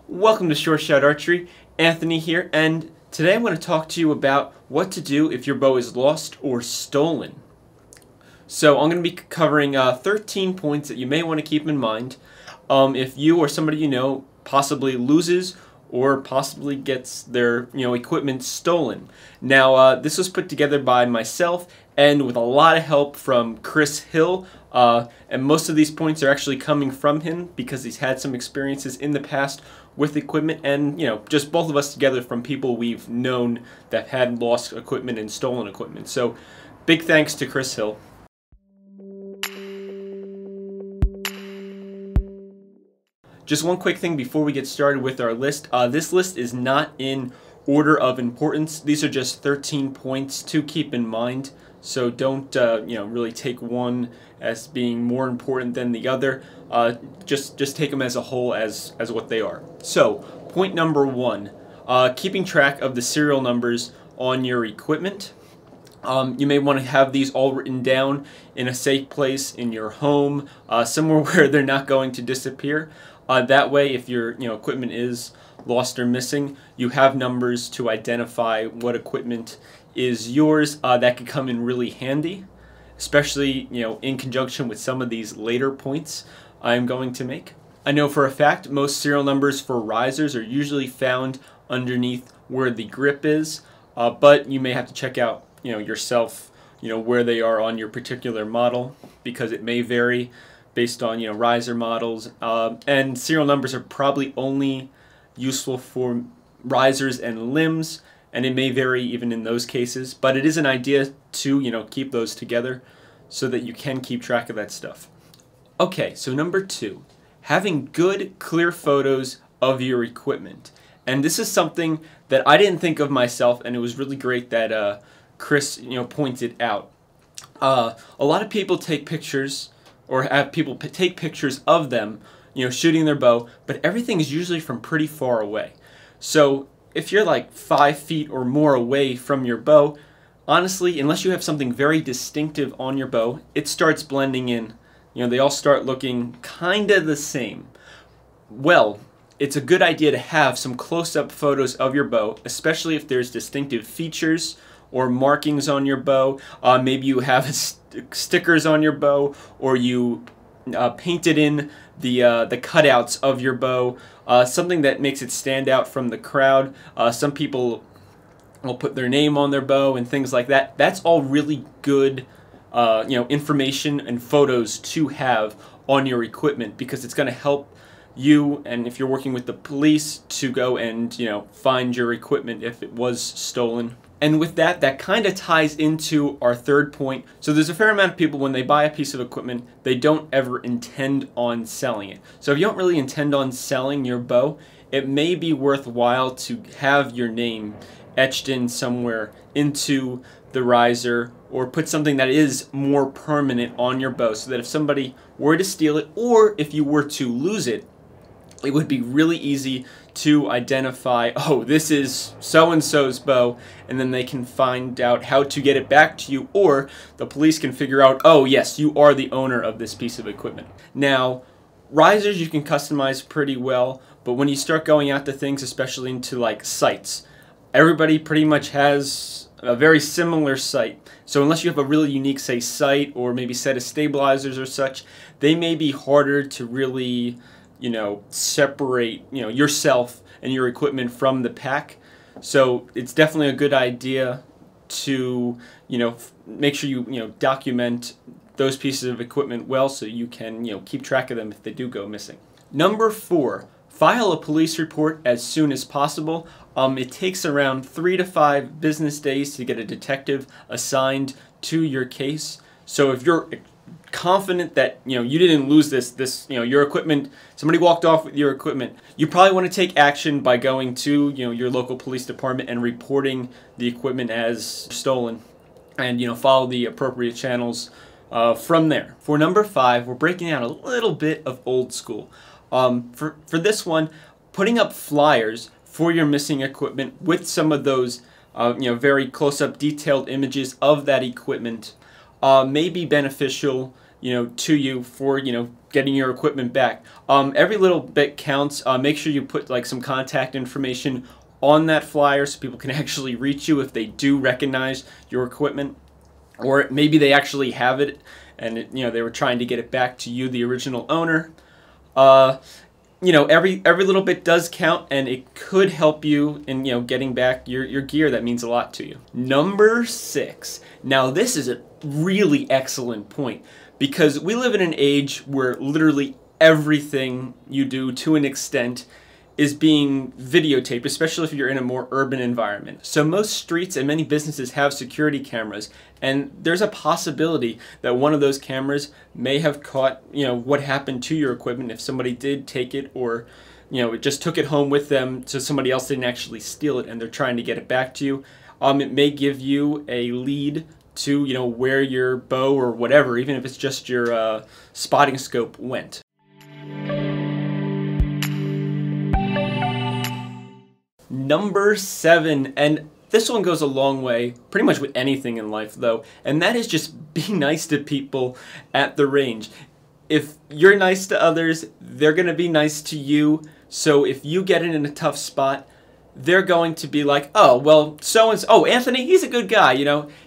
Welcome to Short Shot Archery. Anthony here, and today I'm going to talk to you about what to do if your bow is lost or stolen. So I'm going to be covering 13 points that you may want to keep in mind if you or somebody you know possibly loses or possibly gets their equipment stolen. Now this was put together by myself and with a lot of help from Chris Hill, and most of these points are actually coming from him because he's had some experiences in the past with equipment, and just both of us together from people we've known that had lost equipment and stolen equipment. So big thanks to Chris Hill. Just one quick thing before we get started with our list. This list is not in order of importance. These are just 13 points to keep in mind. So don't really take one as being more important than the other. Just take them as a whole as what they are. So point number one, keeping track of the serial numbers on your equipment. You may want to have these all written down in a safe place in your home, somewhere where they're not going to disappear. That way, if your equipment is lost or missing, you have numbers to identify what equipment is yours. That could come in really handy, especially in conjunction with some of these later points I'm going to make. I know for a fact most serial numbers for risers are usually found underneath where the grip is, but you may have to check out yourself where they are on your particular model, because it may vary based on riser models, and serial numbers are probably only useful for risers and limbs, and it may vary even in those cases, but it is an idea to keep those together so that you can keep track of that stuff. Okay, so number two, having good clear photos of your equipment. And this is something that I didn't think of myself, and it was really great that Chris pointed out. A lot of people take pictures, or have people take pictures of them shooting their bow, but everything is usually from pretty far away. So if you're like 5 feet or more away from your bow, honestly, unless you have something very distinctive on your bow, it starts blending in. They all start looking kind of the same. Well, it's a good idea to have some close-up photos of your bow, especially if there's distinctive features or markings on your bow. Maybe you have stickers on your bow, or you painted in the cutouts of your bow, something that makes it stand out from the crowd. Some people will put their name on their bow and things like that. That's all really good information and photos to have on your equipment, because it's going to help you, and if you're working with the police, to go and find your equipment if it was stolen. And with that, that kind of ties into our third point. So there's a fair amount of people, when they buy a piece of equipment, they don't ever intend on selling it. So if you don't really intend on selling your bow, it may be worthwhile to have your name etched in somewhere into the riser, or put something that is more permanent on your bow, so that if somebody were to steal it, or if you were to lose it, it would be really easy to identify, oh, this is so-and-so's bow, and then they can find out how to get it back to you, or the police can figure out, oh yes, you are the owner of this piece of equipment. Now, risers you can customize pretty well, but when you start going out to things, especially into like sights, everybody pretty much has a very similar sight. So unless you have a really unique, say, sight, or maybe set of stabilizers or such, they may be harder to really separate yourself and your equipment from the pack. So it's definitely a good idea to make sure you document those pieces of equipment well, so you can keep track of them if they do go missing. Number four, file a police report as soon as possible. It takes around 3 to 5 business days to get a detective assigned to your case. So if you're confident that you didn't lose your equipment, somebody walked off with your equipment, you probably want to take action by going to your local police department and reporting the equipment as stolen, and follow the appropriate channels from there. For number 5, we're breaking out a little bit of old school. For this one, putting up flyers for your missing equipment with some of those very close-up detailed images of that equipment may be beneficial to you for, getting your equipment back. Every little bit counts. Make sure you put like some contact information on that flyer so people can actually reach you if they do recognize your equipment, or maybe they actually have it and they were trying to get it back to you, the original owner. Every little bit does count, and it could help you in getting back your gear. That means a lot to you. Number 6. Now this is a really excellent point, because we live in an age where literally everything you do, to an extent, is being videotaped, especially if you're in a more urban environment. So most streets and many businesses have security cameras, and there's a possibility that one of those cameras may have caught, what happened to your equipment if somebody did take it, or, it just took it home with them so somebody else didn't actually steal it and they're trying to get it back to you. It may give you a lead to, where your bow or whatever, even if it's just your spotting scope, went. Number 7, and this one goes a long way, pretty much with anything in life though, and that is just be nice to people at the range. If you're nice to others, they're going to be nice to you, so if you get in a tough spot, they're going to be like, oh, well, oh, Anthony, he's a good guy,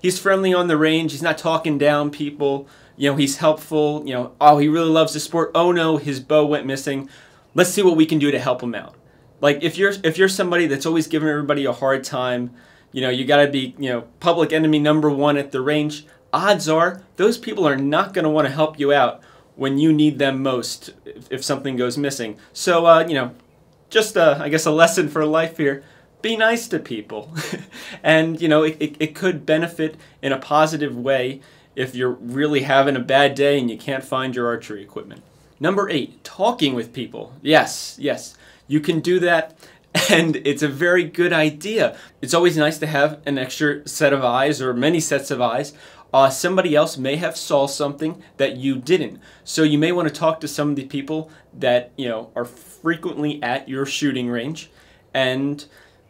he's friendly on the range, he's not talking down people, he's helpful, oh, he really loves the sport, oh no, his bow went missing, let's see what we can do to help him out. Like, if you're somebody that's always giving everybody a hard time, you gotta be, public enemy number 1 at the range, odds are those people are not gonna want to help you out when you need them most if something goes missing. So, just I guess a lesson for life here: be nice to people, and it could benefit in a positive way if you're really having a bad day and you can't find your archery equipment. Number 8, talking with people. Yes. You can do that, and it's a very good idea. It's always nice to have an extra set of eyes, or many sets of eyes. Somebody else may have saw something that you didn't. So you may want to talk to some of the people that are frequently at your shooting range, and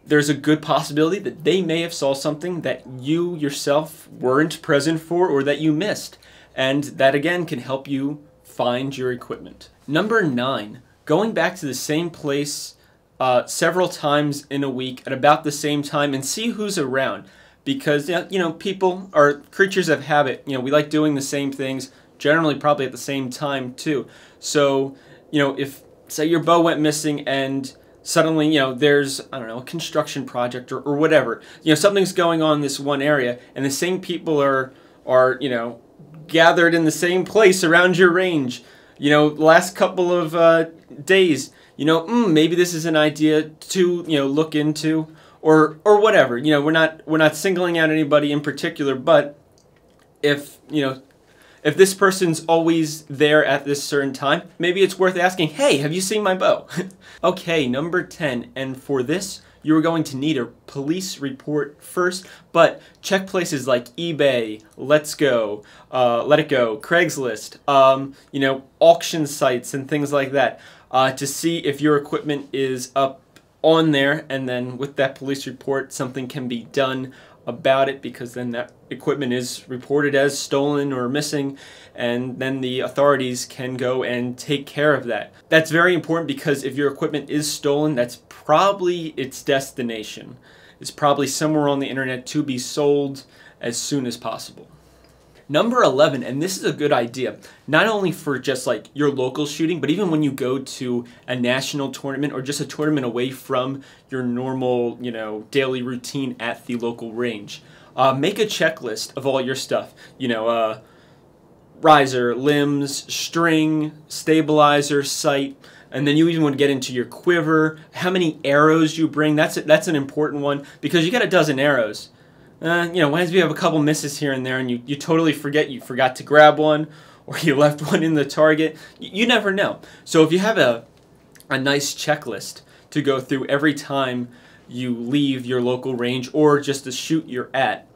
there's a good possibility that they may have saw something that you yourself weren't present for, or that you missed. And that again can help you find your equipment. Number 9. Going back to the same place several times in a week at about the same time, and see who's around, because people are creatures of habit. We like doing the same things, generally probably at the same time too. So if, say, your bow went missing and suddenly there's, I don't know, a construction project or whatever, something's going on in this one area, and the same people are gathered in the same place around your range, last couple of days, maybe this is an idea to, look into, or whatever. We're not singling out anybody in particular, but if this person's always there at this certain time, maybe it's worth asking, hey, have you seen my bow? Okay, number 10, and for this, you're going to need a police report first, but check places like eBay, Let's Go, Let It Go, Craigslist, auction sites and things like that, to see if your equipment is up on there, and then with that police report, something can be done about it, because then that equipment is reported as stolen or missing, and then the authorities can go and take care of that. That's very important, because if your equipment is stolen, that's probably its destination. It's probably somewhere on the internet to be sold as soon as possible. Number 11, and this is a good idea, not only for just like your local shooting, but even when you go to a national tournament or just a tournament away from your normal, daily routine at the local range. Make a checklist of all your stuff, riser, limbs, string, stabilizer, sight, and then you even want to get into your quiver, how many arrows you bring. That's an important one, because you got a dozen arrows. Whenever you have a couple misses here and there, and you totally forget, you forgot to grab one, or you left one in the target, you never know. So if you have a nice checklist to go through every time you leave your local range, or just the shoot you're at,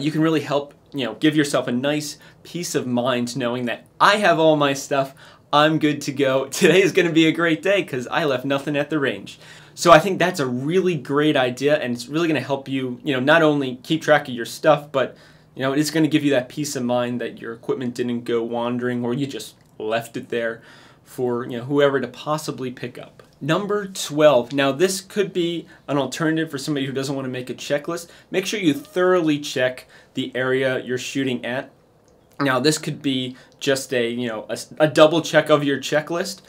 you can really help, give yourself a nice peace of mind knowing that I have all my stuff, I'm good to go. Today is going to be a great day because I left nothing at the range. So I think that's a really great idea, and it's really going to help you, not only keep track of your stuff, but, You know, it's going to give you that peace of mind that your equipment didn't go wandering or you just left it there for, you know, whoever to possibly pick up. Number 12. Now this could be an alternative for somebody who doesn't want to make a checklist. Make sure you thoroughly check the area you're shooting at. Now this could be just a double check of your checklist,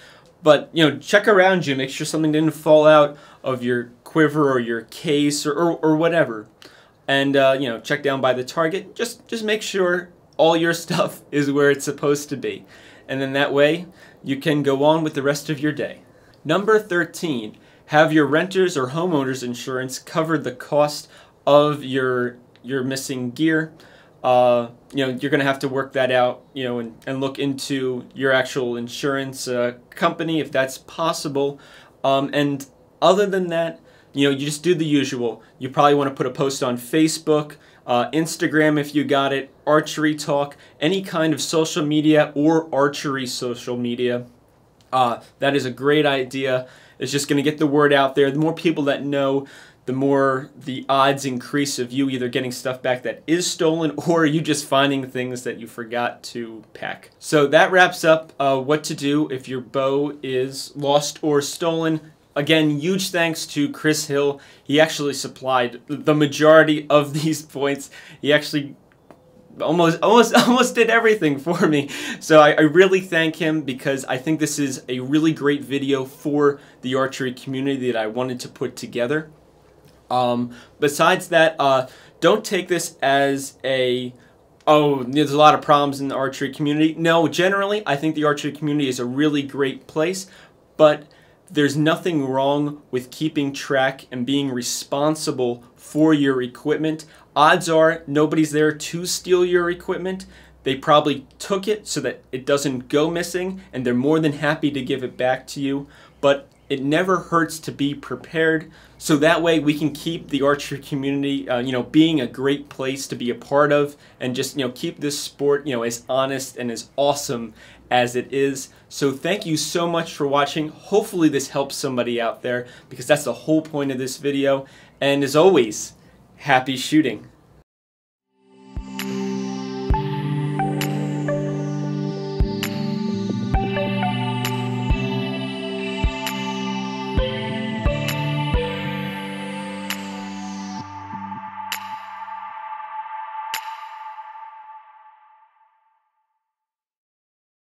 but check around you, make sure something didn't fall out of your quiver or your case or whatever. And check down by the target. Just make sure all your stuff is where it's supposed to be. And then that way you can go on with the rest of your day. Number 13, have your renters or homeowners insurance cover the cost of your missing gear. You're going to have to work that out, and look into your actual insurance company if that's possible. And other than that, you just do the usual. You probably want to put a post on Facebook, Instagram if you got it, Archery Talk, any kind of social media or archery social media. That is a great idea. It's just going to get the word out there. The more people that know, the more the odds increase of you either getting stuff back that is stolen or you just finding things that you forgot to pack. So that wraps up what to do if your bow is lost or stolen. Again, huge thanks to Chris Hill. He actually supplied the majority of these points. He actually almost did everything for me. So I really thank him because I think this is a really great video for the archery community that I wanted to put together. Besides that, don't take this as there's a lot of problems in the archery community. No, generally, I think the archery community is a really great place, but there's nothing wrong with keeping track and being responsible for your equipment. Odds are nobody's there to steal your equipment. They probably took it so that it doesn't go missing, and they're more than happy to give it back to you. But it never hurts to be prepared, so that way we can keep the archery community, being a great place to be a part of, and just, keep this sport, as honest and as awesome as it is. So thank you so much for watching. Hopefully this helps somebody out there, because that's the whole point of this video. And as always, happy shooting.